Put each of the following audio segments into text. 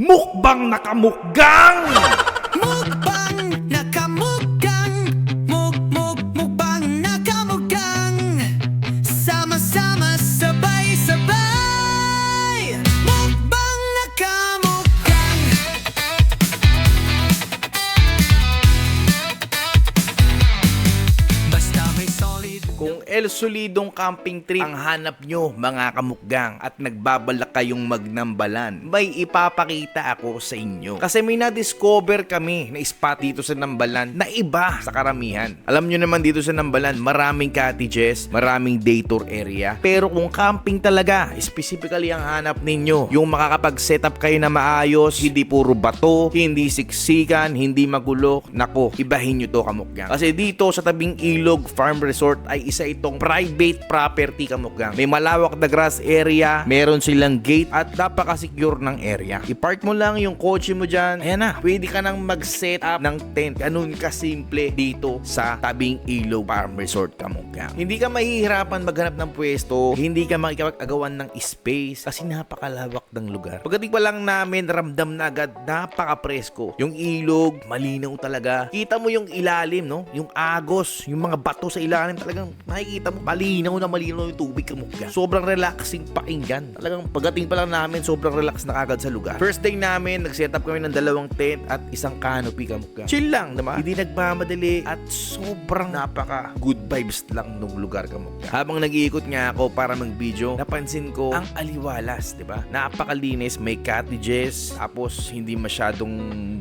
Mukbang nakamukgang! Mukbang nakamugang, mukbang nakamugang, sama-sama sabay-sabay. Mukbang nakamugang. Basta may solid. Kung El Solidong camping trip ang hanap nyo mga kamukgang at nagbabalak kayong magnambalan, may ipapakita ako sa inyo. Kasi may na-discover kami na spot dito sa Nambalan na iba sa karamihan. Alam nyo naman dito sa Nambalan, maraming cottages, maraming day tour area. Pero kung camping talaga, specifically ang hanap ninyo, yung makakapag-set up kayo na maayos, hindi puro bato, hindi siksikan, hindi magulo, nako, ibahin nyo to kamukgang. Kasi dito sa tabing Ilog Farm Resort ay isa itong private property kamukgang. May malawak na grass area, meron silang gate at napaka-secure ng area. I-park mo lang yung kotse mo dyan, ayan na, pwede ka nang mag-set up ng tent. Ganun kasimple dito sa tabing Ilog Farm Resort kamukgang. Hindi ka mahihirapan maghanap ng pwesto, hindi ka makikipag-agawan ng space kasi napakalawak ng lugar. Pagdating pa lang namin, ramdam na agad, napaka-presko. Yung ilog, malinaw talaga. Kita mo yung ilalim, no? Yung agos, yung mga bato sa ilalim, talagang makikita mo, malinaw yung tubig kamukha. Sobrang relaxing pakinggan. Talagang pagdating pa lang namin, sobrang relax na agad sa lugar. First day namin, nag-set up kami ng 2 tent at isang canopy kamukha. Chill lang, diba? Hindi nagmamadali at sobrang napaka good vibes lang nung lugar kamukha. Habang nag-iikot nga ako para mag-video, napansin ko ang aliwalas, diba? Napakalinis, may cottages, tapos hindi masyadong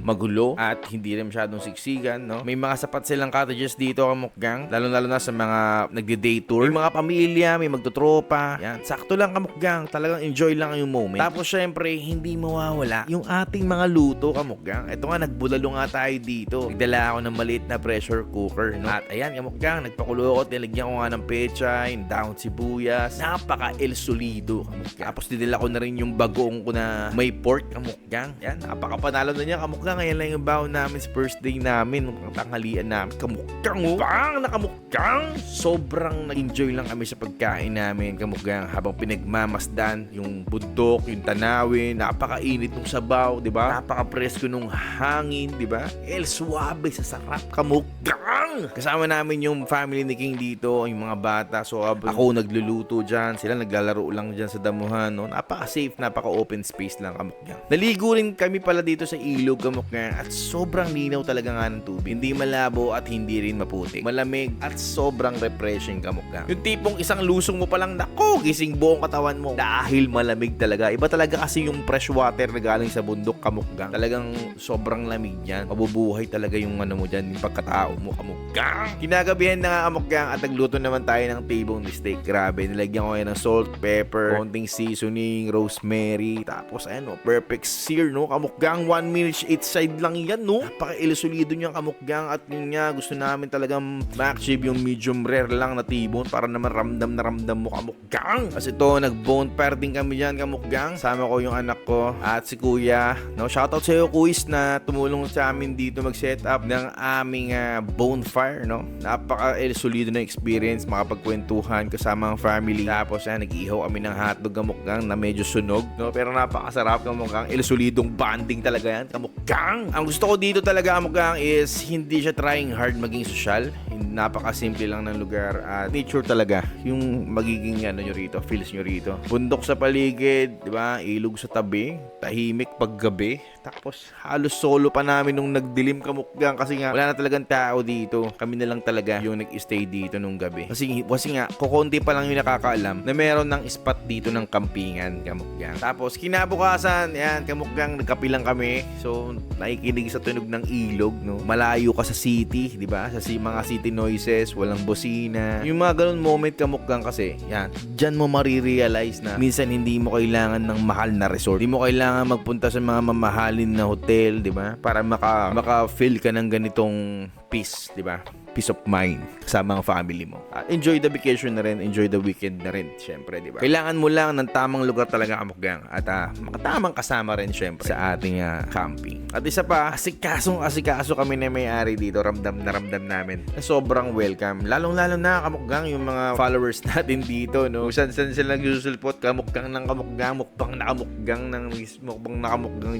magulo at hindi rin masyadong siksikan, no? May mga sapat silang cottages dito kamukgang, lalo-lalo na sa mga nagde-day tour. May mga pamilya, may magtutropa. Yan, sakto lang kamukgang, talagang enjoy lang yung moment. Tapos syempre, hindi mawawala yung ating mga luto kamukgang. Ito nga, nagbulalo nga tayo dito. Nagdala ako ng maliit na pressure cooker, no? At ayan kamukgang, nagpakulo ako, nilagyan ko nga ng pechay, down sibuyas. Napaka El Solido kamukgang. Tapos didala ko na rin yung bagoong ko na may pork kamukgang. Yan, napakapanalo na niya kamukgang. Ngayon lang yung baon namin sa first day namin, nung tanghalian namin. Kamukgang, bang nakamukgang! Sobrang nag-enjoy lang kami sa pagkain namin kamukgang habang pinagmamasdan yung bundok, yung tanawin, napakainit ng sabaw, di ba? Napaka-presko nung hangin, di ba? El suabe sa sarap kamukgang! Kasama namin yung family ni King dito, yung mga bata. So ako nagluluto dyan, sila naglalaro lang dyan sa damuhan, no? Napaka-safe, napaka-open space lang kamukgang. Naligo rin kami pala dito sa ilog kamukgang at sobrang linaw talaga nga ng tubig. Hindi malabo at hindi rin maputik. Malamig at sobrang refreshing kamukgang. Yung tipong isang lusong mo palang, nako, gising buong katawan mo dahil malamig talaga. Iba talaga kasi yung fresh water na galing sa bundok kamukgang. Talagang sobrang lamig yan. Mabubuhay talaga yung ano mo dyan, yung pagkatao mo kamukgang. Kinagabihan na nga kamukgang at nagluto naman tayo ng tibong steak. Grabe, nilagyan ko yan ng salt, pepper, konting seasoning, rosemary, tapos ayan, no, perfect sear, no, kamukgang. 1 minute each side lang yan, no. Napaka-ilusolido niya kamukgang at yun nga, gusto namin talagang ma-achieve yung medium rare lang na tibon para naman ramdam na ramdam mo kamukgang. Kasi ito, nag-bone fire din kami dyan kamukgang. Sama ko yung anak ko at si kuya, no. Shoutout sa iyo kuis na tumulong sa amin dito mag-set up ng aming bonfire, no. Napaka-solido na experience, makapagkwentuhan kasama ang family. Tapos nag-ihaw kami ng hotdog kamukgang na medyo sunog, no. Pero napakasarap kamukgang. Solidong banding talaga yan kamukgang. Ang gusto ko dito talaga kamukgang is hindi siya trying hard maging social. Napakasimple lang ng lugar at nature talaga yung magiging ano nyo rito, feels nyo rito. Bundok sa paligid, di ba? Ilog sa tabi, tahimik paggabi. Tapos halos solo pa namin nung nagdilim kamukgang kasi nga wala na talagang tao dito. Kami na lang talaga yung nag-stay dito nung gabi. Kasi nga kukunti pa lang yung nakakaalam na meron ng spot dito ng kampingan kamukgang. Tapos kinabukasan, yan kamukgang nagkapilang kami. So nakikinig sa tunog ng ilog, no. Malayo ka sa city, di ba? Sa mga city noises, walang bosina. Yung mga ganun moment kamukgang kasi, yan, dyan mo marirealize na minsan hindi mo kailangan ng mahal na resort. Hindi mo kailangan magpunta sa mga mamahalin na hotel, di ba? Para maka-feel ka ng ganitong peace, di ba? peace of mind kasama ang family mo. At enjoy the vacation na rin, enjoy the weekend na rin, syempre, di ba? Kailangan mo lang ng tamang lugar talaga, Kamukgang, at makatamang kasama rin, syempre, sa ating camping. At isa pa, asikaso kami na may-ari dito, ramdam namin na sobrang welcome. Lalong-lalo na, Kamukgang, yung mga followers natin dito, no? Saan sila nagsusulpot, Kamukgang ng Kamukgang, mukbang na Kamukgang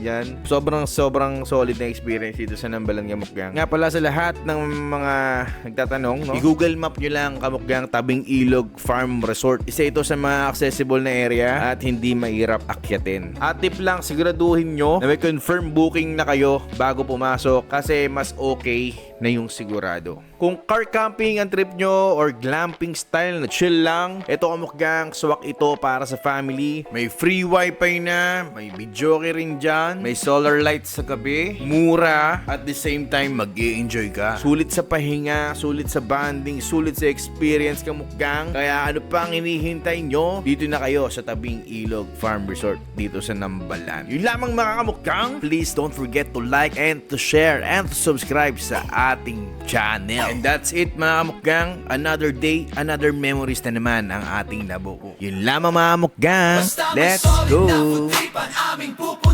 dyan. Sobrang solid na experience dito sa Nambalan, Kamukgang. Nga pala sa lahat ng mga nagtatanong, no? I-Google Map nyo lang, Kamukgang, Tabing Ilog Farm Resort. Isa ito sa mga accessible na area at hindi mahirap akyatin. At tip lang, siguraduhin nyo na may confirm booking na kayo bago pumasok kasi mas okay na yung sigurado. Kung car camping ang trip nyo or glamping style na chill lang, ito, Kamukgang, swak ito para sa family. May free wifi na, may videoke rin dyan, may solar lights sa gabi, mura, at the same time mag-i-enjoy ka. Sulit sa pahinga, sulit sa banding, sulit sa experience, Kamukgang. Kaya ano pang hinihintay nyo? Dito na kayo sa Tabing Ilog Farm Resort dito sa Nambalan. Yun lamang, mga Kamukgang. Please don't forget to like and to share and to subscribe sa ating channel. And that's it, mga Kamukgang. Another day, another memories na naman ang ating nabuo. Yun lamang, mga Kamukgang. Basta may Let's solid go! na food trip ang aming pupuntahan.